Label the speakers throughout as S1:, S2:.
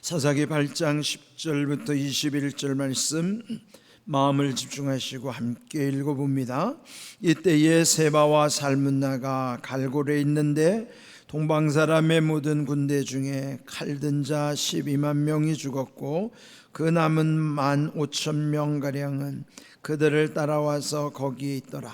S1: 사사기 8장 10절부터 21절 말씀 마음을 집중하시고 함께 읽어봅니다. 이때에 세바와 살문나가 갈골에 있는데 동방사람의 모든 군대 중에 칼든 자 12만 명이 죽었고 그 남은 15,000명가량은 그들을 따라와서 거기에 있더라.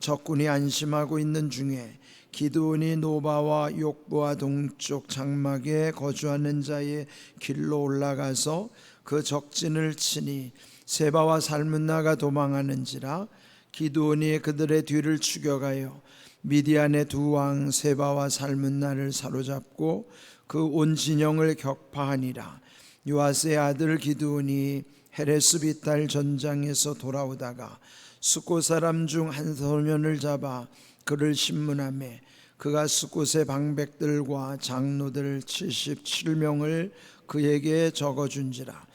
S1: 적군이 안심하고 있는 중에 기드온이 노바와 욕부와 동쪽 장막에 거주하는 자의 길로 올라가서 그 적진을 치니 세바와 살문나가 도망하는지라. 기드온이 그들의 뒤를 추격하여 미디안의 두 왕 세바와 살문나를 사로잡고 그 온 진영을 격파하니라. 요아스의 아들 기드온이 헤레스비탈 전장에서 돌아오다가 숫곳 사람 중 한 소년을 잡아 그를 신문하매 그가 숫곳의 방백들과 장로들 77명을 그에게 적어준지라.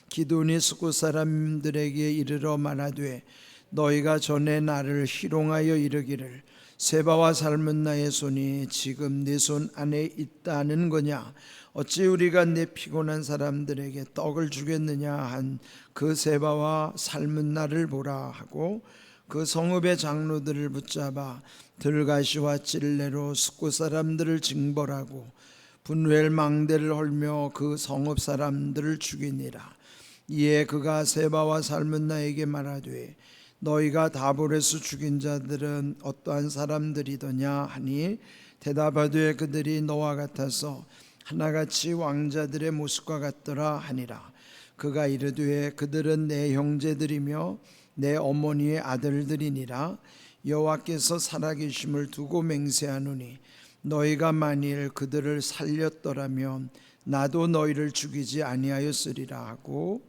S1: 기드온이 숫곳 사람들에게 이르러 말하되 너희가 전에 나를 희롱하여 이르기를 세바와 살문나의 손이 지금 네 손 안에 있다는 거냐? 어찌 우리가 내 피곤한 사람들에게 떡을 주겠느냐 한 그 세바와 살문나를 보라 하고 그 성읍의 장로들을 붙잡아 들가시와 찔레로 숫곳 사람들을 징벌하고 분웰 망대를 헐며 그 성읍 사람들을 죽이니라. 이에 그가 세바와 살문나에게 말하되 너희가 다볼에서 죽인 자들은 어떠한 사람들이더냐 하니 대답하되 그들이 너와 같아서 하나같이 왕자들의 모습과 같더라 하니라. 그가 이르되 그들은 내 형제들이며 내 어머니의 아들들이니라. 여호와께서 살아계심을 두고 맹세하노니 너희가 만일 그들을 살렸더라면 나도 너희를 죽이지 아니하였으리라 하고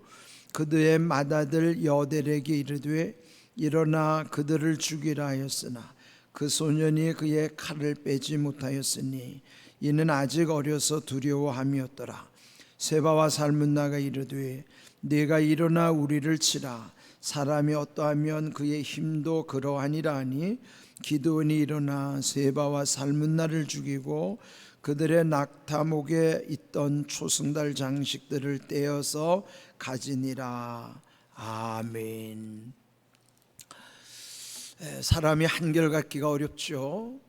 S1: 그들의 맏아들 여델에게 이르되 일어나 그들을 죽이라 하였으나 그 소년이 그의 칼을 빼지 못하였으니 이는 아직 어려서 두려워함이었더라. 세바와 살문나가 이르되 네가 일어나 우리를 치라. 사람이 어떠하면 그의 힘도 그러하니라 하니 기드온이 일어나 세바와 살문나를 죽이고 그들의 낙타목에 있던 초승달 장식들을 떼어서 가지니라. 아멘. 사람이 한결같기가 어렵죠.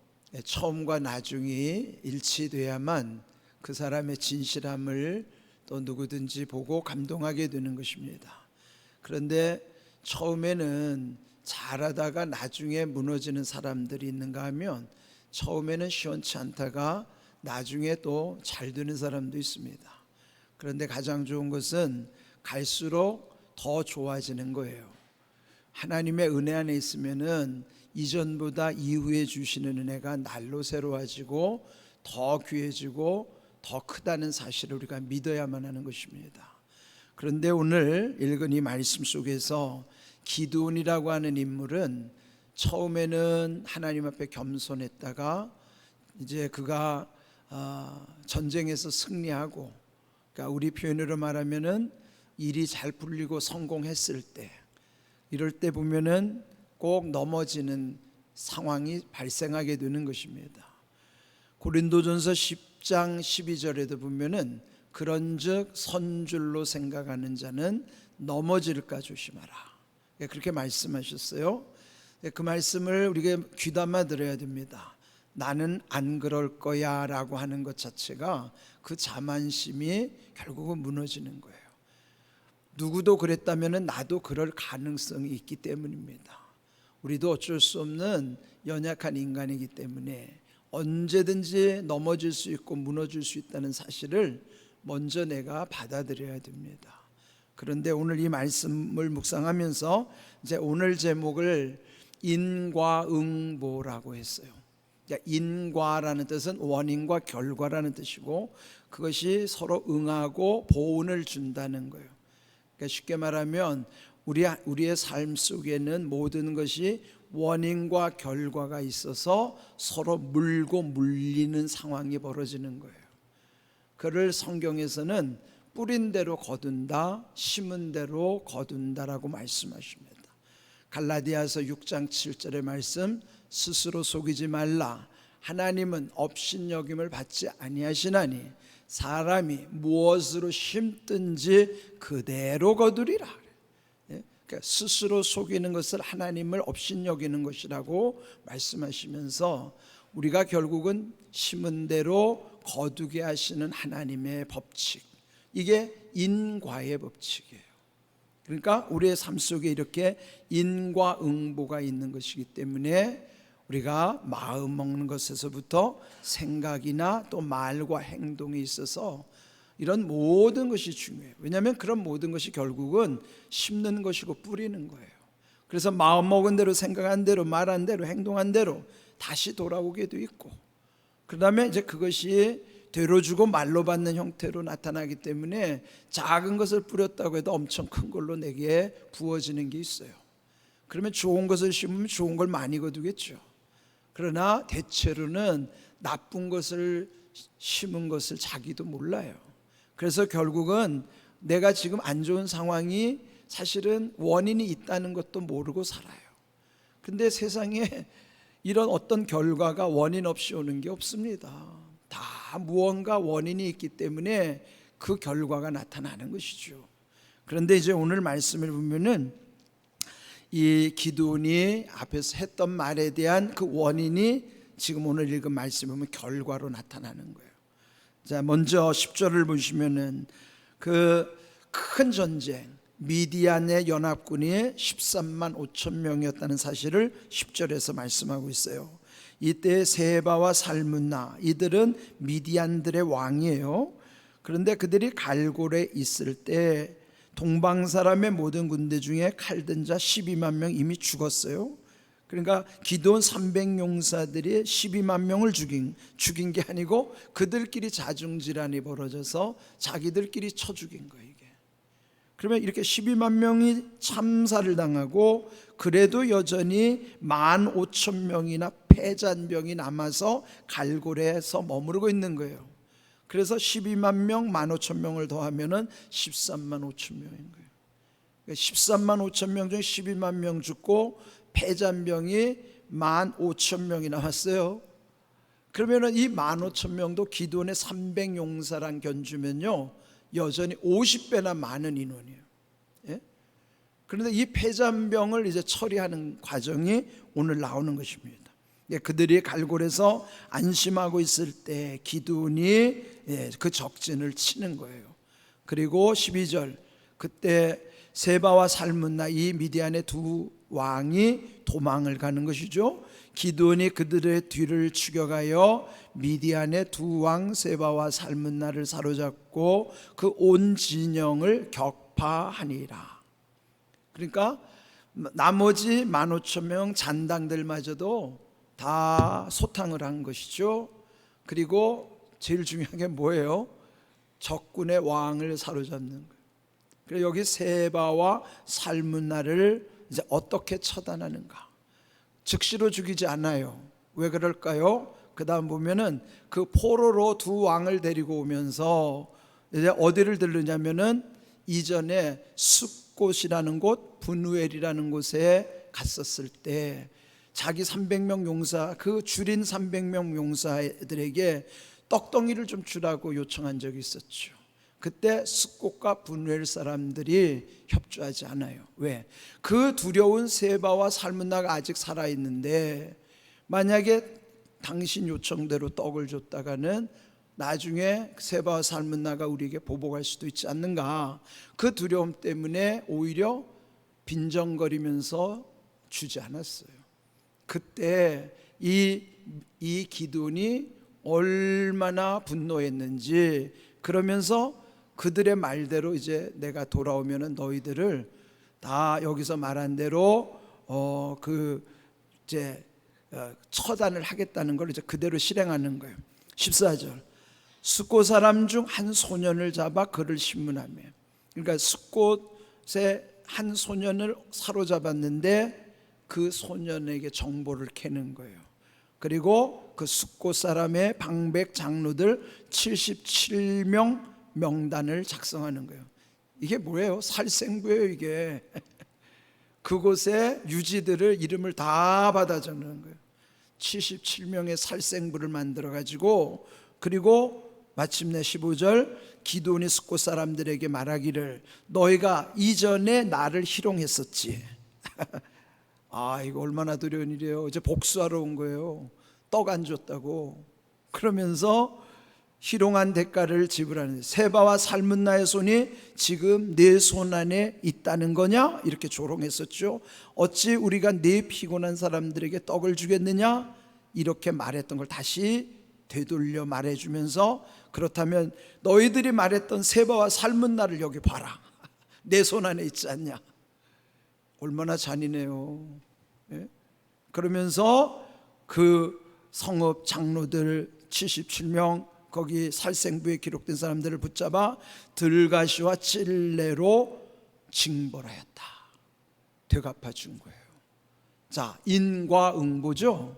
S1: 처음과 나중이 일치돼야만 그 사람의 진실함을 또 누구든지 보고 감동하게 되는 것입니다. 그런데 처음에는 잘하다가 나중에 무너지는 사람들이 있는가 하면 처음에는 시원치 않다가 나중에 또 잘 되는 사람도 있습니다. 그런데 가장 좋은 것은 갈수록 더 좋아지는 거예요. 하나님의 은혜 안에 있으면은 이전보다 이후에 주시는 은혜가 날로 새로워지고 더 귀해지고 더 크다는 사실을 우리가 믿어야만 하는 것입니다. 그런데 오늘 읽은 이 말씀 속에서 기드온이라고 하는 인물은 처음에는 하나님 앞에 겸손했다가 이제 그가 전쟁에서 승리하고, 그러니까 우리 표현으로 말하면은 일이 잘 풀리고 성공했을 때, 이럴 때 보면은 꼭 넘어지는 상황이 발생하게 되는 것입니다. 고린도전서 10장 12절에도 보면은 그런즉 선줄로 생각하는 자는 넘어질까 조심하라. 그렇게 말씀하셨어요. 그 말씀을 우리가 귀담아 들어야 됩니다. 나는 안 그럴 거야 라고 하는 것 자체가 그 자만심이 결국은 무너지는 거예요. 누구도 그랬다면 나도 그럴 가능성이 있기 때문입니다. 우리도 어쩔 수 없는 연약한 인간이기 때문에 언제든지 넘어질 수 있고 무너질 수 있다는 사실을 먼저 내가 받아들여야 됩니다. 그런데 오늘 이 말씀을 묵상하면서 이제 오늘 제목을 인과응보라고 했어요. 인과라는 뜻은 원인과 결과라는 뜻이고 그것이 서로 응하고 보온을 준다는 거예요. 그러니까 쉽게 말하면 우리의 삶 속에는 모든 것이 원인과 결과가 있어서 서로 물고 물리는 상황이 벌어지는 거예요. 그를 성경에서는 뿌린 대로 거둔다, 심은 대로 거둔다라고 말씀하십니다. 갈라디아서 6장 7절의 말씀, 스스로 속이지 말라. 하나님은 업신여김을 받지 아니하시나니 사람이 무엇으로 심든지 그대로 거두리라. 그러니까 스스로 속이는 것을 하나님을 업신여기는 것이라고 말씀하시면서 우리가 결국은 심은 대로 거두게 하시는 하나님의 법칙, 이게 인과의 법칙이에요. 그러니까 우리의 삶 속에 이렇게 인과응보가 있는 것이기 때문에 우리가 마음 먹는 것에서부터 생각이나 또 말과 행동에 있어서 이런 모든 것이 중요해요. 왜냐하면 그런 모든 것이 결국은 심는 것이고 뿌리는 거예요. 그래서 마음 먹은 대로, 생각한 대로, 말한 대로, 행동한 대로 다시 돌아오게도 있고, 그 다음에 이제 그것이 되로 주고 말로 받는 형태로 나타나기 때문에 작은 것을 뿌렸다고 해도 엄청 큰 걸로 내게 부어지는 게 있어요. 그러면 좋은 것을 심으면 좋은 걸 많이 거두겠죠. 그러나 대체로는 나쁜 것을 심은 것을 자기도 몰라요. 그래서 결국은 내가 지금 안 좋은 상황이 사실은 원인이 있다는 것도 모르고 살아요. 근데 세상에 이런 어떤 결과가 원인 없이 오는 게 없습니다. 다 무언가 원인이 있기 때문에 그 결과가 나타나는 것이죠. 그런데 이제 오늘 말씀을 보면은 이 기드온이 앞에서 했던 말에 대한 그 원인이 지금 오늘 읽은 말씀을 보면 결과로 나타나는 거예요. 자, 먼저 10절을 보시면은 그 큰 전쟁, 미디안의 연합군이 13만 5천 명이었다는 사실을 10절에서 말씀하고 있어요. 이때 세바와 살문나, 이들은 미디안들의 왕이에요. 그런데 그들이 갈골에 있을 때 동방 사람의 모든 군대 중에 칼든 자 12만 명 이미 죽었어요. 그러니까 기드온 300용사들이 12만 명을 죽인 게 아니고 그들끼리 자중질환이 벌어져서 자기들끼리 쳐 죽인 거예요, 이게. 그러면 이렇게 12만 명이 참사를 당하고 그래도 여전히 15,000명이나 패잔병이 남아서 갈골에서 머무르고 있는 거예요. 그래서 12만 명, 15,000명을 더하면은 13만 5천 명인 거예요. 13만 5천 명 중에 12만 명 죽고 패잔병이 15,000명이 남았어요. 그러면은 이 15,000명도 기드온의 300용사랑 견주면요 여전히 50배나 많은 인원이에요. 예? 그런데 이 패잔병을 이제 처리하는 과정이 오늘 나오는 것입니다. 그들이 갈골에서 안심하고 있을 때 기드온이 그 적진을 치는 거예요. 그리고 12절, 그때 세바와 살문나 이 미디안의 두 왕이 도망을 가는 것이죠. 기드온이 그들의 뒤를 추격하여 미디안의 두 왕 세바와 살문나를 사로잡고 그 온 진영을 격파하니라. 그러니까 나머지 15,000명 잔당들마저도 다 소탕을 한 것이죠. 그리고 제일 중요한 게 뭐예요? 적군의 왕을 사로잡는 거예요. 그래서 여기 세바와 살문나를 이제 어떻게 처단하는가? 즉시로 죽이지 않아요. 왜 그럴까요? 그 다음 보면은 그 포로로 두 왕을 데리고 오면서 이제 어디를 들르냐면은 이전에 숫곳이라는 곳, 분우엘이라는 곳에 갔었을 때 자기 300명 용사, 그 줄인 300명 용사들에게 떡덩이를 좀 주라고 요청한 적이 있었죠. 그때 숫곳과 분우엘 사람들이 협조하지 않아요. 왜? 그 두려운 세바와 살문나가 아직 살아있는데 만약에 당신 요청대로 떡을 줬다가는 나중에 세바와 살문나가 우리에게 보복할 수도 있지 않는가, 그 두려움 때문에 오히려 빈정거리면서 주지 않았어요. 그때 이 기드온이 얼마나 분노했는지, 그러면서 그들의 말대로 이제 내가 돌아오면은 너희들을 다 여기서 말한 대로 처단을 하겠다는 걸 이제 그대로 실행하는 거예요. 14절, 숫곳 사람 중 한 소년을 잡아 그를 신문하며, 그러니까 숫곳의 한 소년을 사로잡았는데 그 소년에게 정보를 캐는 거예요. 그리고 그 숫곳 사람의 방백 장로들 77명 명단을 작성하는 거예요. 이게 뭐예요? 살생부예요, 이게. 그곳에 유지들을 이름을 다 받아 적는 거예요. 77명의 살생부를 만들어 가지고, 그리고 마침내 15절 기드온이 숫곳 사람들에게 말하기를 너희가 이전에 나를 희롱했었지. 이거 얼마나 두려운 일이에요. 이제 복수하러 온 거예요. 떡 안 줬다고. 그러면서 희롱한 대가를 지불하는, 세바와 살문나의 손이 지금 내 손 안에 있다는 거냐? 이렇게 조롱했었죠. 어찌 우리가 네 피곤한 사람들에게 떡을 주겠느냐? 이렇게 말했던 걸 다시 되돌려 말해주면서, 그렇다면 너희들이 말했던 세바와 살문나를 여기 봐라. 내 손 안에 있지 않냐? 얼마나 잔인해요. 예? 그러면서 그 성읍 장로들 77명, 거기 살생부에 기록된 사람들을 붙잡아 들가시와 찔레로 징벌하였다. 되갚아 준 거예요. 자, 인과응보죠.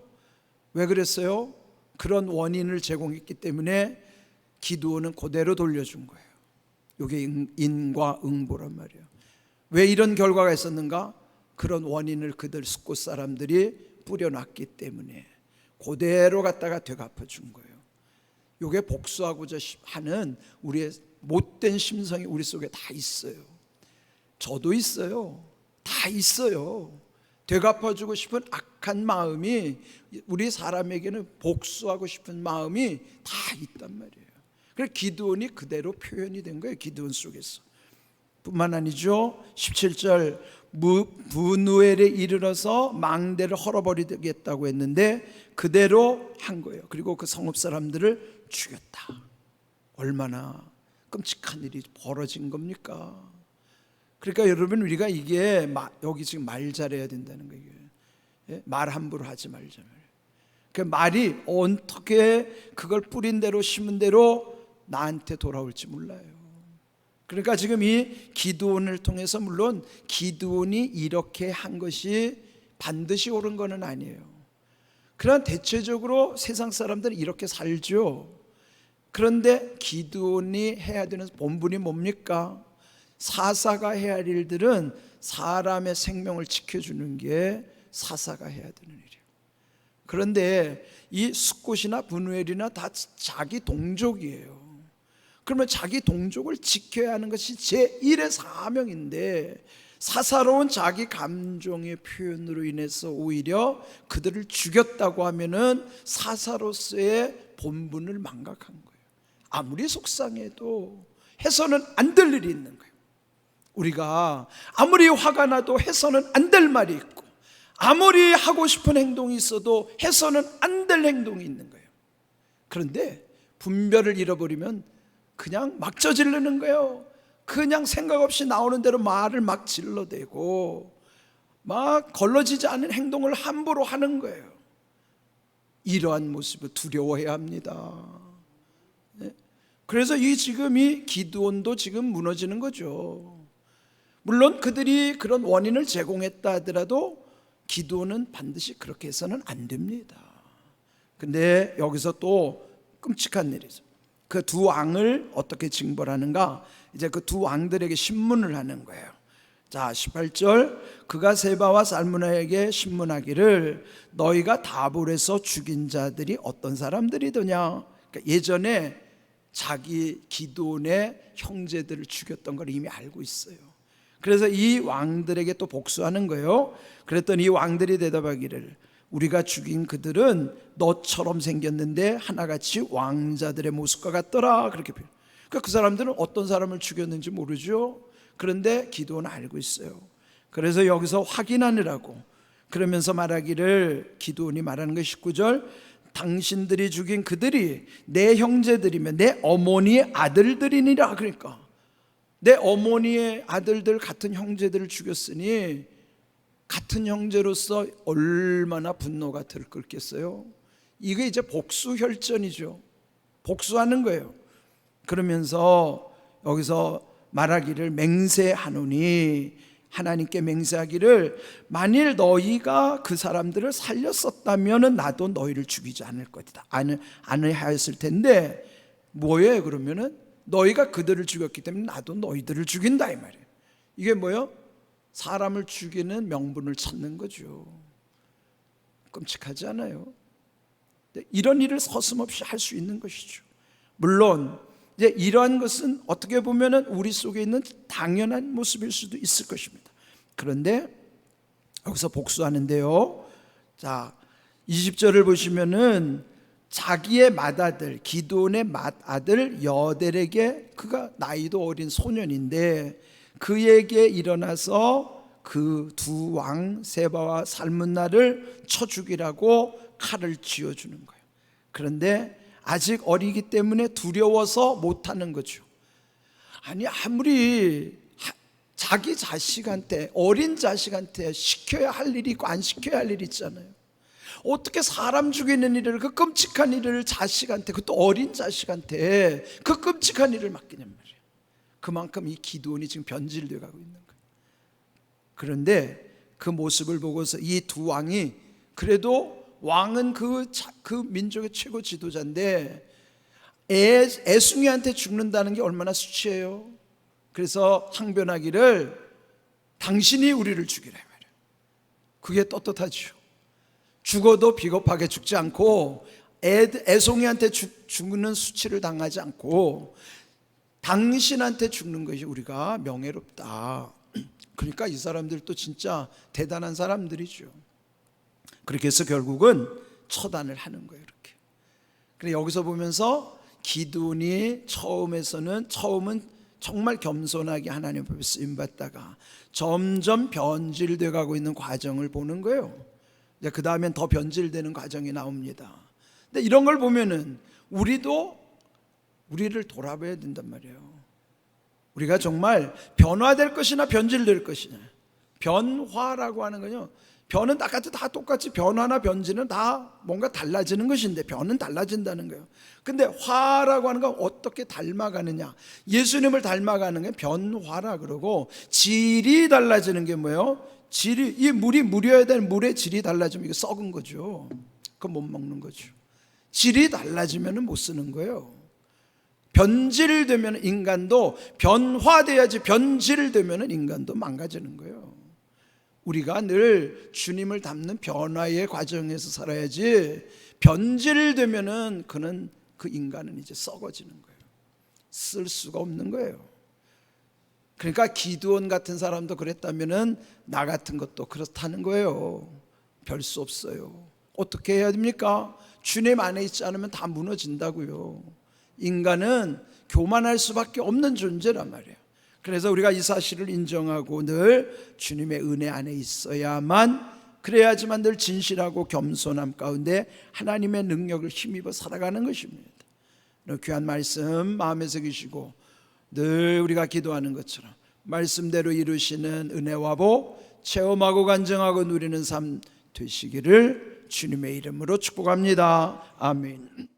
S1: 왜 그랬어요? 그런 원인을 제공했기 때문에 기드온은 그대로 돌려준 거예요. 이게 인과응보란 말이에요. 왜 이런 결과가 있었는가? 그런 원인을 그들 숫곳 사람들이 뿌려놨기 때문에 그대로 갖다가 되갚아 준 거예요. 이게 복수하고자 하는 우리의 못된 심성이 우리 속에 다 있어요. 저도 있어요. 다 있어요. 되갚아주고 싶은 악한 마음이, 우리 사람에게는 복수하고 싶은 마음이 다 있단 말이에요. 그래서 기드온이 그대로 표현이 된 거예요. 기드온 속에서. 뿐만 아니죠. 17절 브누엘에 이르러서 망대를 헐어버리겠다고 했는데 그대로 한 거예요. 그리고 그 성읍 사람들을 죽였다. 얼마나 끔찍한 일이 벌어진 겁니까? 그러니까 여러분, 우리가 이게 여기 지금 말 잘해야 된다는 거예요. 예? 말 함부로 하지 말자. 그 말이 어떻게 그걸 뿌린 대로 심은 대로 나한테 돌아올지 몰라요. 그러니까 지금 이 기드온을 통해서, 물론 기드온이 이렇게 한 것이 반드시 옳은 것은 아니에요. 그러나 대체적으로 세상 사람들은 이렇게 살죠. 그런데 기드온이 해야 되는 본분이 뭡니까? 사사가 해야 할 일들은 사람의 생명을 지켜주는 게 사사가 해야 되는 일이에요. 그런데 이 숫곳이나 브누엘이나 다 자기 동족이에요. 그러면 자기 동족을 지켜야 하는 것이 제1의 사명인데, 사사로운 자기 감정의 표현으로 인해서 오히려 그들을 죽였다고 하면은 사사로서의 본분을 망각한 거예요. 아무리 속상해도 해서는 안 될 일이 있는 거예요. 우리가 아무리 화가 나도 해서는 안 될 말이 있고, 아무리 하고 싶은 행동이 있어도 해서는 안 될 행동이 있는 거예요. 그런데 분별을 잃어버리면 그냥 막 저지르는 거예요. 그냥 생각 없이 나오는 대로 말을 막 질러대고 막 걸러지지 않은 행동을 함부로 하는 거예요. 이러한 모습을 두려워해야 합니다. 그래서 지금 이 기드온도 지금 무너지는 거죠. 물론 그들이 그런 원인을 제공했다 하더라도 기드온은 반드시 그렇게 해서는 안 됩니다. 근데 여기서 또 끔찍한 일이죠. 그 두 왕을 어떻게 징벌하는가? 이제 그 두 왕들에게 신문을 하는 거예요. 자, 18절, 그가 세바와 살문나에게 신문하기를 너희가 다볼에서 죽인 자들이 어떤 사람들이더냐? 그러니까 예전에 자기 기드온의 형제들을 죽였던 걸 이미 알고 있어요. 그래서 이 왕들에게 또 복수하는 거예요. 그랬더니 이 왕들이 대답하기를 우리가 죽인 그들은 너처럼 생겼는데 하나같이 왕자들의 모습과 같더라. 그렇게 표현. 그러니까 그 사람들은 어떤 사람을 죽였는지 모르죠. 그런데 기드온은 알고 있어요. 그래서 여기서 확인하느라고 그러면서 말하기를, 기드온이 말하는 거 19절, 당신들이 죽인 그들이 내 형제들이면 내 어머니의 아들들이니라. 그러니까 내 어머니의 아들들 같은 형제들을 죽였으니 같은 형제로서 얼마나 분노가 들끓겠어요. 이게 이제 복수혈전이죠. 복수하는 거예요. 그러면서 여기서 말하기를 맹세하노니, 하나님께 맹세하기를 만일 너희가 그 사람들을 살렸었다면 나도 너희를 죽이지 않을 것이다. 안 하였을 텐데 뭐예요? 그러면은 너희가 그들을 죽였기 때문에 나도 너희들을 죽인다 이 말이에요. 이게 뭐예요? 사람을 죽이는 명분을 찾는 거죠. 끔찍하지 않아요? 이런 일을 서슴없이 할 수 있는 것이죠. 물론 이제 이러한 것은 어떻게 보면은 우리 속에 있는 당연한 모습일 수도 있을 것입니다. 그런데 여기서 복수하는데요. 자, 20절을 보시면은 자기의 맏아들 기드온의 맏아들 여델에게, 그가 나이도 어린 소년인데 그에게 일어나서 그 두 왕 세바와 살문나를 쳐 죽이라고 칼을 쥐어주는 거예요. 그런데 아직 어리기 때문에 두려워서 못하는 거죠. 아니, 아무리 자기 자식한테, 어린 자식한테 시켜야 할 일이 있고 안 시켜야 할 일이 있잖아요. 어떻게 사람 죽이는 일을, 그 끔찍한 일을 자식한테, 그것도 어린 자식한테 그 끔찍한 일을 맡기냔 말이에요. 그만큼 이 기드온이 지금 변질되어 가고 있는 거예요. 그런데 그 모습을 보고서 이 두 왕이, 그래도 왕은 그 민족의 최고 지도자인데 애숭이한테 죽는다는 게 얼마나 수치예요. 그래서 항변하기를 당신이 우리를 죽이라 말이에요. 그게 떳떳하죠. 죽어도 비겁하게 죽지 않고 애송이한테 죽는 수치를 당하지 않고 당신한테 죽는 것이 우리가 명예롭다. 그러니까 이 사람들도 진짜 대단한 사람들이죠. 그렇게 해서 결국은 처단을 하는 거예요. 이렇게. 그래, 여기서 보면서 기드온이 처음은 정말 겸손하게 하나님 앞에 쓰임받다가 점점 변질되어 가고 있는 과정을 보는 거예요. 그 다음엔 더 변질되는 과정이 나옵니다. 근데 이런 걸 보면은 우리도 우리를 돌아봐야 된단 말이에요. 우리가 정말 변화될 것이나 변질될 것이냐. 변화라고 하는 건요, 변은 다 똑같이 변화나 변질은 다 뭔가 달라지는 것인데, 변은 달라진다는 거예요. 근데 화라고 하는 건 어떻게 닮아가느냐. 예수님을 닮아가는 게 변화라 그러고, 질이 달라지는 게 뭐예요? 이 물이 물이어야 될 물의 질이 달라지면 이거 썩은 거죠. 그거 못 먹는 거죠. 질이 달라지면 못 쓰는 거예요. 변질되면 인간도 변화돼야지, 변질되면 인간도 망가지는 거예요. 우리가 늘 주님을 닮는 변화의 과정에서 살아야지, 변질되면은 그 인간은 이제 썩어지는 거예요. 쓸 수가 없는 거예요. 그러니까 기드온 같은 사람도 그랬다면은 나 같은 것도 그렇다는 거예요. 별 수 없어요. 어떻게 해야 됩니까? 주님 안에 있지 않으면 다 무너진다고요. 인간은 교만할 수밖에 없는 존재란 말이에요. 그래서 우리가 이 사실을 인정하고 늘 주님의 은혜 안에 있어야만, 그래야지만 늘 진실하고 겸손함 가운데 하나님의 능력을 힘입어 살아가는 것입니다. 귀한 말씀 마음에 새기시고 늘 우리가 기도하는 것처럼 말씀대로 이루시는 은혜와 복 체험하고 간증하고 누리는 삶 되시기를 주님의 이름으로 축복합니다. 아멘.